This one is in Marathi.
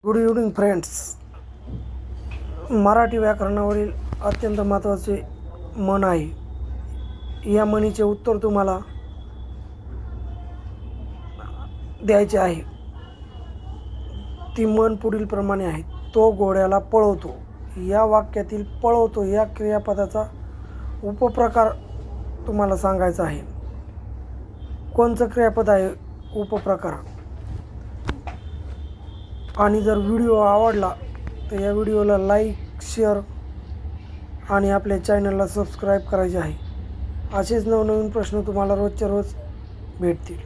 Good evening friends. मराठी व्याकरणावरील अत्यंत महत्त्वाचे म्हण आहे. या म्हणीचे उत्तर तुम्हाला द्यायचे आहे. ती म्हण पुढीलप्रमाणे आहे. तो घोड्याला पळवतो. या वाक्यातील पळवतो या क्रियापदाचा उपप्रकार तुम्हाला सांगायचा आहे. कोणचं क्रियापद आहे उपप्रकार? आणि जर व्हिडिओ आवडला तर या व्हिडिओला लाईक, शेअर आणि आपल्या चॅनलला सबस्क्राईब करायचे आहे. असेच नवनवीन प्रश्न तुम्हाला रोजच्या रोज भेटतील.